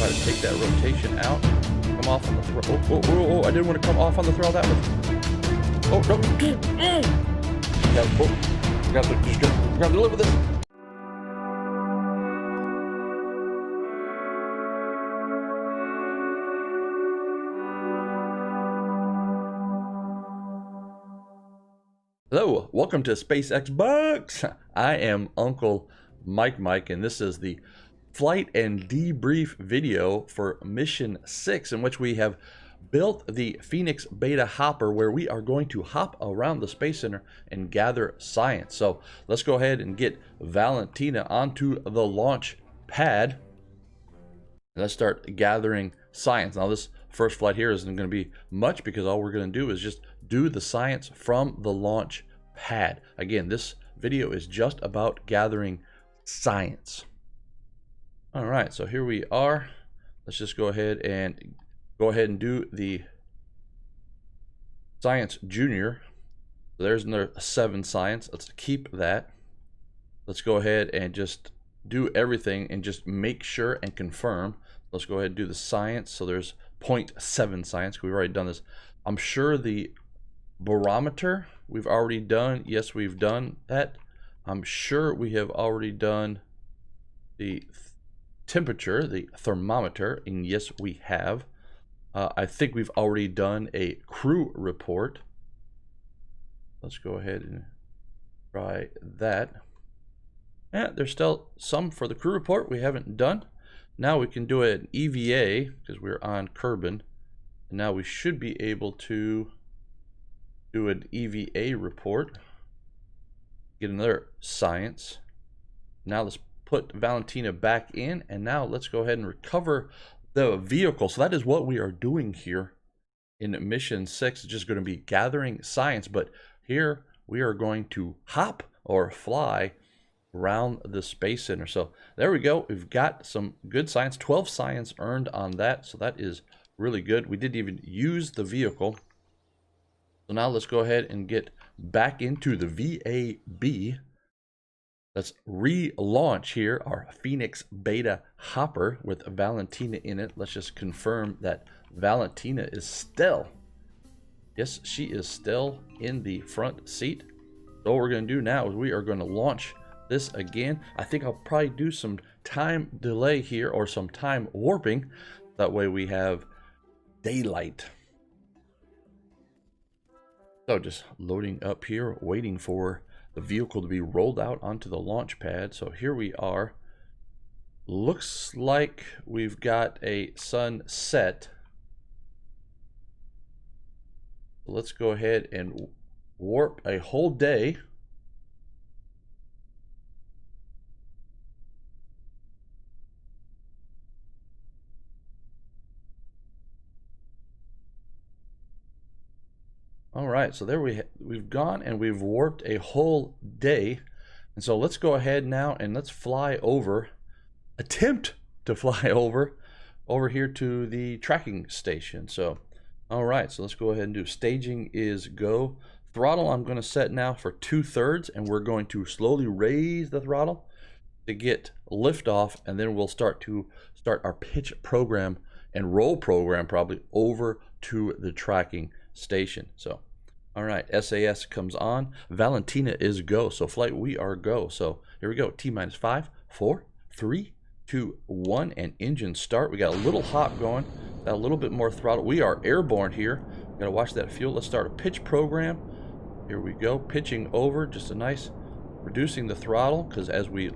Try to take that rotation out. Come off on the throttle. Oh, I didn't want to come off on the throttle that much. Oh, no. Yeah, oh. We gotta deliver this. Hello, welcome to SpaceX Bucks. I am Uncle Mike, and this is the flight and debrief video for Mission 6, in which we have built the Phoenix Beta Hopper, where we are going to hop around the Space Center and gather science. So let's go ahead and get Valentina onto the launch pad. Let's start gathering science. Now this first flight here isn't going to be much, because all we're going to do is just do the science from the launch pad. Again, this video is just about gathering science. All right, so here we are. Let's just go ahead and do the science junior. So there's another 7 science. Let's keep that. Let's go ahead and just do everything and just make sure and confirm. Let's go ahead and do the science. So there's 0.7 science. We've already done this. I'm sure the barometer we've already done. Yes, we've done that. I'm sure we have already done the temperature, the thermometer, and yes, we have. I think we've already done a crew report. Let's go ahead and try that. Yeah, there's still some for the crew report we haven't done. Now we can do an EVA because we're on Kerbal, and now we should be able to do an EVA report. Get another science. Now let's put Valentina back in, and now let's go ahead and recover the vehicle. So that is what we are doing here in Mission 6. It's just going to be gathering science, but here we are going to hop or fly around the Space Center. So there we go. We've got some good science. 12 science earned on that, so that is really good. We didn't even use the vehicle. So now let's go ahead and get back into the VAB. Let's relaunch here our Phoenix Beta Hopper with Valentina in it. Let's just confirm that Valentina is still, yes, she is still in the front seat. So what we're going to do now is we are going to launch this again. I think I'll probably do some time delay here, or some time warping. That way we have daylight. So just loading up here, waiting for the vehicle to be rolled out onto the launch pad. So here we are. Looks like we've got a sunset. Let's go ahead and warp a whole day. All right, so there we've gone and we've warped a whole day. And so let's go ahead now and let's fly over, attempt to fly over here to the tracking station. So, all right, so let's go ahead and do staging is go. Throttle I'm going to set now for 2/3, and we're going to slowly raise the throttle to get liftoff, and then we'll start our pitch program and roll program probably over to the tracking station. So all right, SAS comes on. Valentina is go. So flight, we are go. So here we go. T-minus 5, 4, 3, 2, 1, and engine start. We got a little hop going, got a little bit more throttle. We are airborne here. Got to watch that fuel. Let's start a pitch program. Here we go, pitching over, just a nice, reducing the throttle, because as we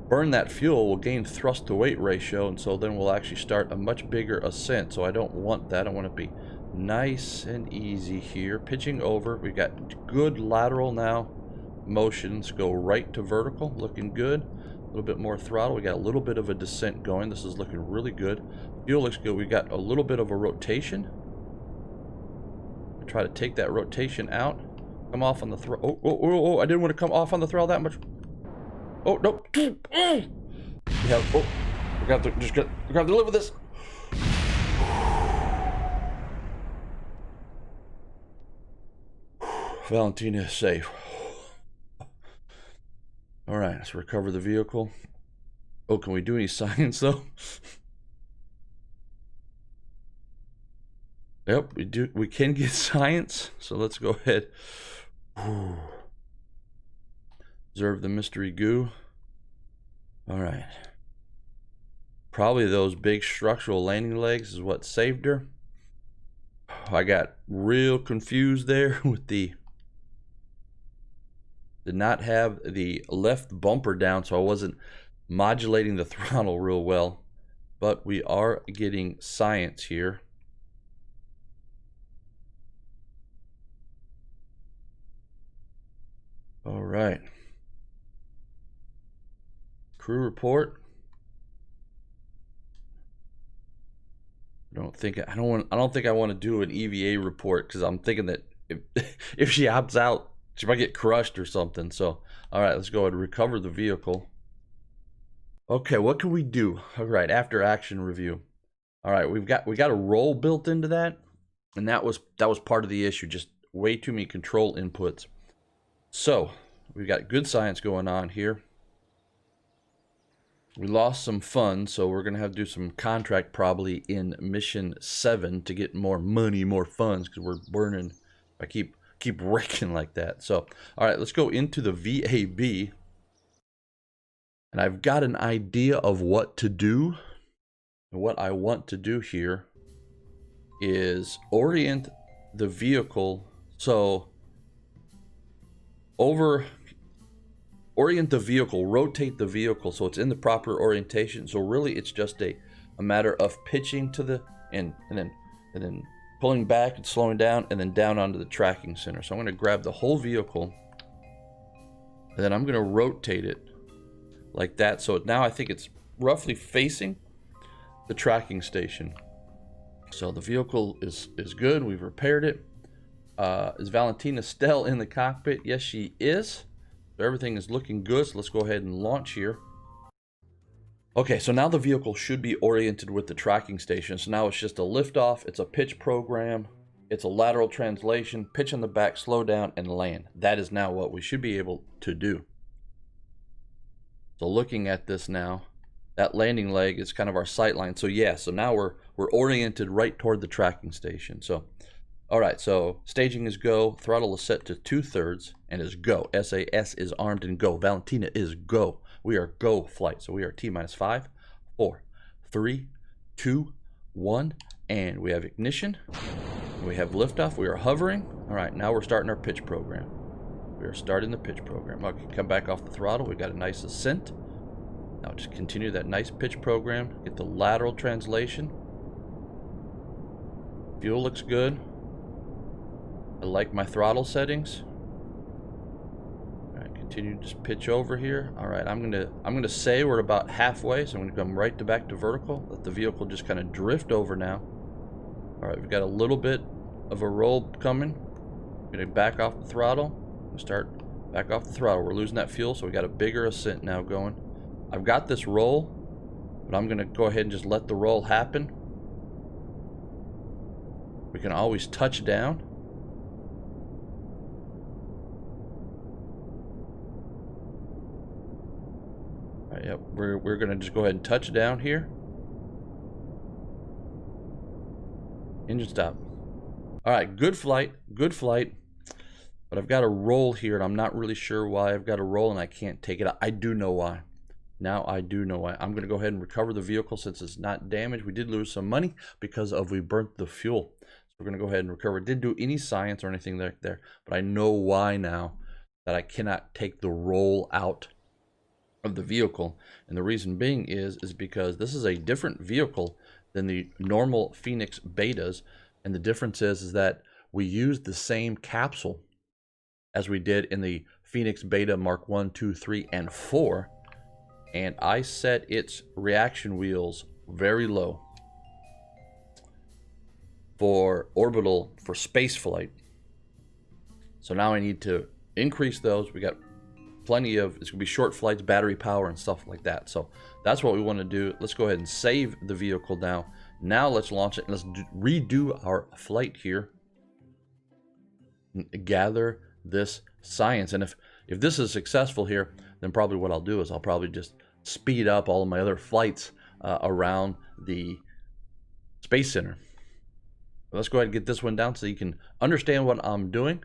burn that fuel, we'll gain thrust to weight ratio, and so then we'll actually start a much bigger ascent. So I don't want that. I want to be nice and easy here. Pitching over. We got good lateral now motions. Go right to vertical, looking good. A little bit more throttle. We got a little bit of a descent going. This is looking really good. Fuel looks good. We got a little bit of a rotation. Try to take that rotation out. Come off on the throttle. Oh, I didn't want to come off on the throttle that much. Oh, no. Yeah, oh, we got to deliver this. Valentina is safe. All right, let's recover the vehicle. Oh, can we do any science though? Yep, we do. We can get science. So let's go ahead. Observe the mystery goo. All right. Probably those big structural landing legs is what saved her. I got real confused there with did not have the left bumper down, so I wasn't modulating the throttle real well. But we are getting science here. All right. Crew report. I don't think I want to do an EVA report because I'm thinking that if she opts out, she might get crushed or something. So, all right, let's go ahead and recover the vehicle. Okay, what can we do? All right, after action review. All right, we got a roll built into that, and that was part of the issue. Just way too many control inputs. So we've got good science going on here. We lost some funds, so we're gonna have to do some contract probably in mission 7 to get more money, more funds, because we're burning. I keep raking like that. So all right, let's go into the VAB, and I've got an idea of what to do. And what I want to do here is orient the vehicle. So orient the vehicle, rotate the vehicle so it's in the proper orientation. So really it's just a matter of pitching to the and then pulling back and slowing down and then down onto the tracking center. So I'm going to grab the whole vehicle and then I'm going to rotate it like that. So now I think it's roughly facing the tracking station. So the vehicle is good. We've repaired it. Is Valentina still in the cockpit? Yes, she is. So everything is looking good. So let's go ahead and launch here. Okay, so now the vehicle should be oriented with the tracking station. So now it's just a liftoff. It's a pitch program. It's a lateral translation, pitch on the back, slow down, and land. That is now what we should be able to do. So looking at this now, that landing leg is kind of our sight line. So yeah, so now we're oriented right toward the tracking station. So, all right, so staging is go, throttle is set to 2/3 and is go. SAS is armed and go. Valentina is go. We are go flight. So we are T-5, 4, 3, 2, 1, and we have ignition. We have liftoff. We are hovering. All right, now we're starting our pitch program. We are starting the pitch program. Okay, come back off the throttle. We got a nice ascent. Now just continue that nice pitch program. Get the lateral translation. Fuel looks good. I like my throttle settings. All right, continue to just pitch over here. All right, I'm gonna say we're about halfway, so I'm gonna come right back to vertical. Let the vehicle just kind of drift over now. All right, we've got a little bit of a roll coming. I'm gonna back off the throttle. Start back off the throttle. We're losing that fuel, so we got a bigger ascent now going. I've got this roll, but I'm gonna go ahead and just let the roll happen. We can always touch down. All right, yep, we're gonna just go ahead and touch down here. Engine stop. All right, good flight, good flight. But I've got a roll here, and I'm not really sure why I've got a roll and I can't take it out. I do know why. Now I do know why. I'm going to go ahead and recover the vehicle since it's not damaged. We did lose some money because we burnt the fuel. So we're going to go ahead and recover. Didn't do any science or anything there, but I know why now that I cannot take the roll out of the vehicle. And the reason being is because this is a different vehicle than the normal Phoenix betas. And the difference is that we used the same capsule as we did in the Phoenix Beta Mark 1, 2, 3, and 4. And I set its reaction wheels very low for orbital, for space flight. So now I need to increase those. We got plenty of, it's gonna be short flights, battery power, and stuff like that. So that's what we want to do. Let's go ahead and save the vehicle now. Now let's launch it and let's redo our flight here. Gather this science, and if this is successful here, then probably what I'll do is I'll probably just speed up all of my other flights around the Space Center. Let's go ahead and get this one down so you can understand what I'm doing.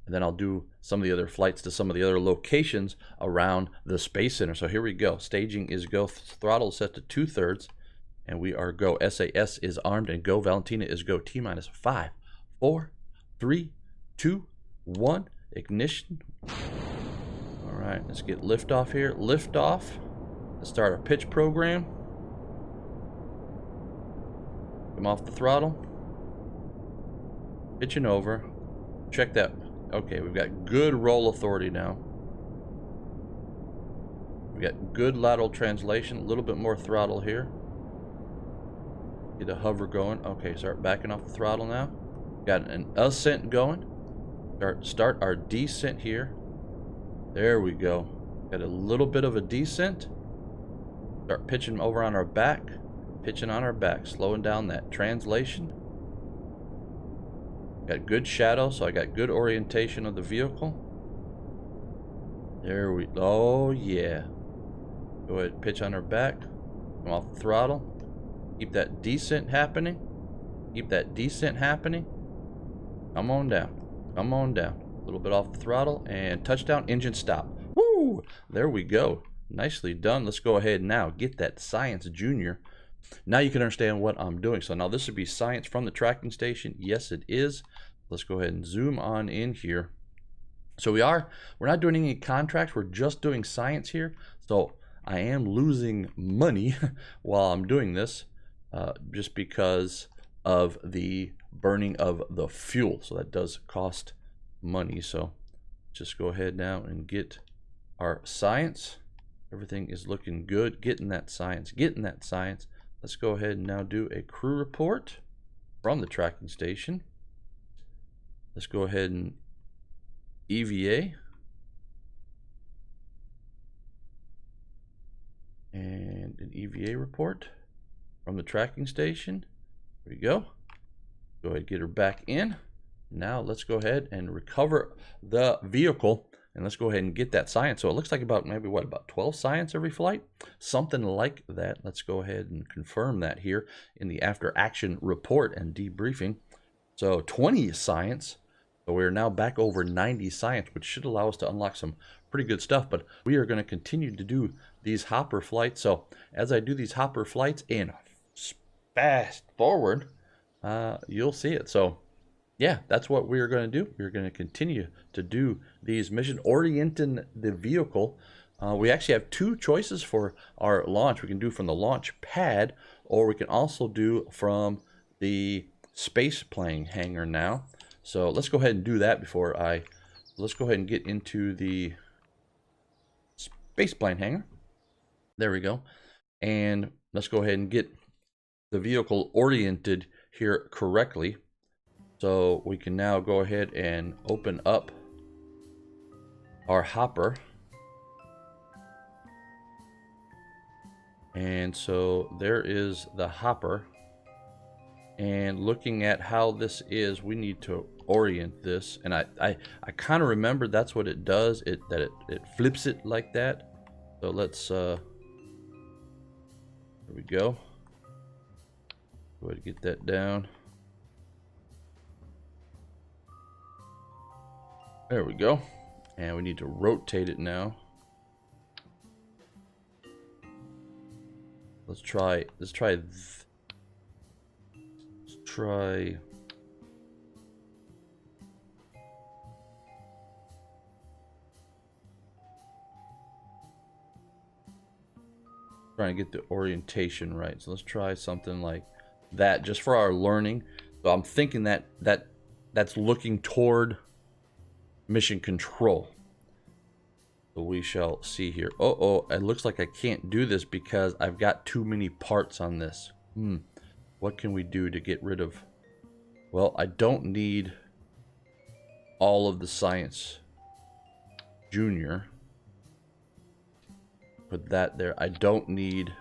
And then I'll do some of the other flights to some of the other locations around the Space Center. So here we go. Staging is go. Throttle set to 2/3. And we are go. SAS is armed and go. Valentina is go. T minus 5, 4, 3, 2, 1. Ignition. All right, let's get liftoff here. Liftoff. Let's start our pitch program. Come off the throttle. Pitching over. Check that. Okay, we've got good roll authority now. We got good lateral translation. A little bit more throttle here. Get a hover going. Okay, start backing off the throttle now. Got an ascent going. Start our descent here. There we go. Got a little bit of a descent. Start pitching over on our back. Pitching on our back. Slowing down that translation. Got good shadow, so I got good orientation of the vehicle. There we, oh yeah. Go ahead, pitch on our back. Come off the throttle. Keep that descent happening. Keep that descent happening. Come on down. Come on down. A little bit off the throttle and touchdown, engine stop. Woo! There we go. Nicely done. Let's go ahead now. Get that Science Junior. Now you can understand what I'm doing. So now this would be Science from the tracking station. Yes, it is. Let's go ahead and zoom on in here. So we're not doing any contracts. We're just doing Science here. So I am losing money while I'm doing this, just because of the burning of the fuel. So that does cost money. So just go ahead now and get our Science. Everything is looking good. Getting that Science. Getting that Science. Let's go ahead and now do a crew report from the tracking station. Let's go ahead and EVA. And an EVA report from the tracking station. There we go. Go ahead and get her back in. Now let's go ahead and recover the vehicle. And let's go ahead and get that Science. So it looks like about maybe what, about 12 Science every flight? Something like that. Let's go ahead and confirm that here in the after action report and debriefing. So 20 Science. So we're now back over 90 Science, which should allow us to unlock some pretty good stuff. But we are going to continue to do these hopper flights. So as I do these hopper flights and fast forward, you'll see it. So yeah, that's what we're going to do. We're going to continue to do these mission orienting the vehicle. We actually have two choices for our launch. We can do from the launch pad, or we can also do from the space plane hangar now. So let's go ahead and do that before let's go ahead and get into the space plane hangar. There we go. And let's go ahead and get the vehicle oriented here correctly. So we can now go ahead and open up our hopper. And so there is the hopper. And looking at how this is, we need to orient this. And I kind of remember that's what it does. It flips it like that. So let's there we go. Go ahead and get that down. There we go. And we need to rotate it now. Let's try trying to get the orientation right. So let's try something like that just for our learning. So I'm thinking that's looking toward mission control. So we shall see here. Oh, it looks like I can't do this because I've got too many parts on this. What can we do to get rid of? Well, I don't need all of the Science Junior. Put that there. I don't need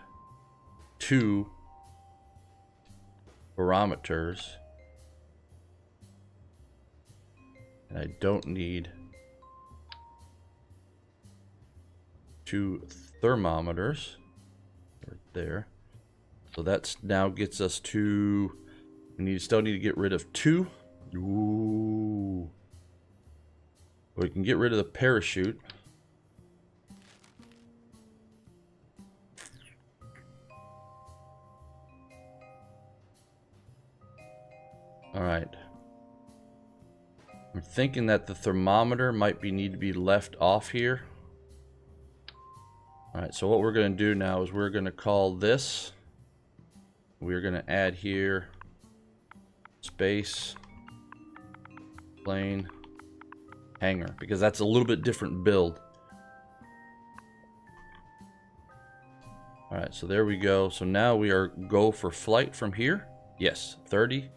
2 barometers. And I don't need 2 2 thermometers right there. So that's now gets us to, we still need to get rid of 2. Ooh. We can get rid of the parachute. All right. I'm thinking that the thermometer might need to be left off here. All right, so what we're going to do now is we're going to call this, we're going to add here space plane hanger, because that's a little bit different build. All right, so there we go. So now we are go for flight from here. Yes, 30.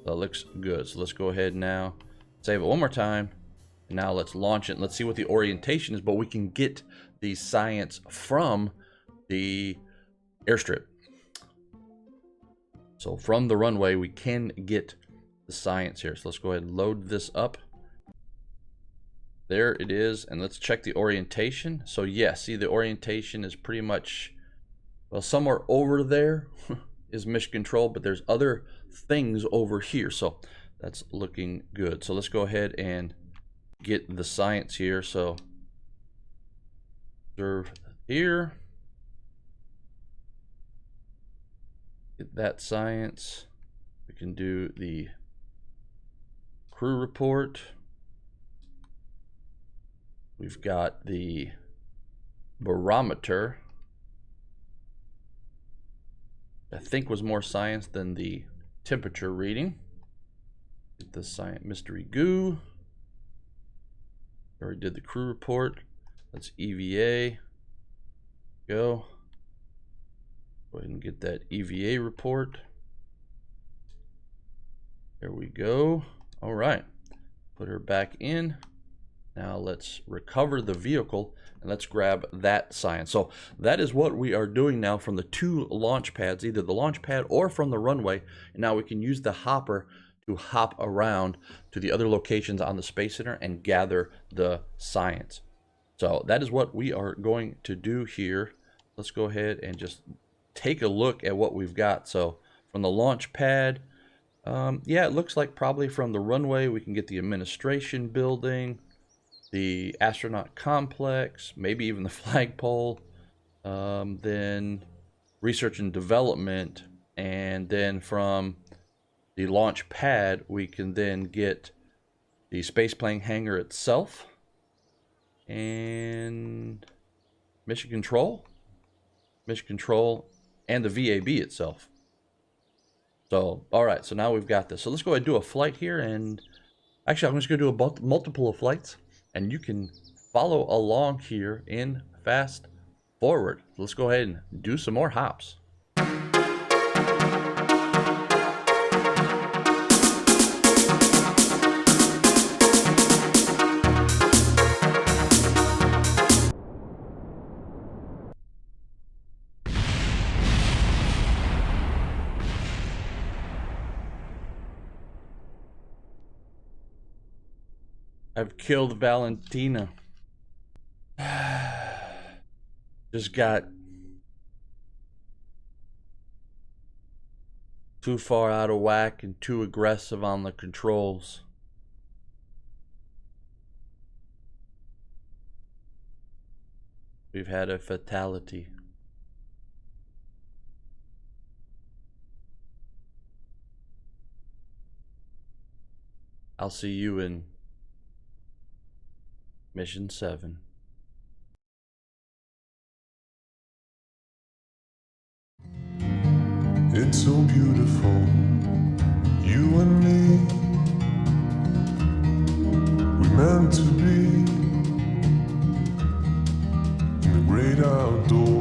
That looks good. So let's go ahead now, save it one more time. And now let's launch it. And let's see what the orientation is, but we can get the science from the airstrip. So from the runway, we can get the science here. So let's go ahead and load this up. There it is. And let's check the orientation. So yeah, see the orientation is pretty much, well, somewhere over there is mission control, but there's other things over here. So that's looking good. So let's go ahead and get the science here. So observe here. Get that science. We can do the crew report. We've got the barometer. I think was more science than the temperature reading. Get the science mystery goo. Already did the crew report. Let's EVA. Go. Go ahead and get that EVA report. There we go. All right. Put her back in. Now let's recover the vehicle and let's grab that science. So that is what we are doing now from the 2 launch pads, either the launch pad or from the runway. And now we can use the hopper to hop around to the other locations on the Space Center and gather the science. So that is what we are going to do here. Let's go ahead and just take a look at what we've got. So from the launch pad, yeah, it looks like probably from the runway we can get the administration building, the astronaut complex, maybe even the flagpole, then research and development, and then from the launch pad we can then get the spaceplane hangar itself and mission control, and the VAB itself. So all right, so now we've got this. So let's go ahead and do a flight here, and actually I'm just going to do a multiple of flights, and you can follow along here in fast forward. So let's go ahead and do some more hops. I've killed Valentina. Just got too far out of whack and too aggressive on the controls. We've had a fatality. I'll see you in Mission 7. It's so beautiful, you and me. We're meant to be in the great outdoors.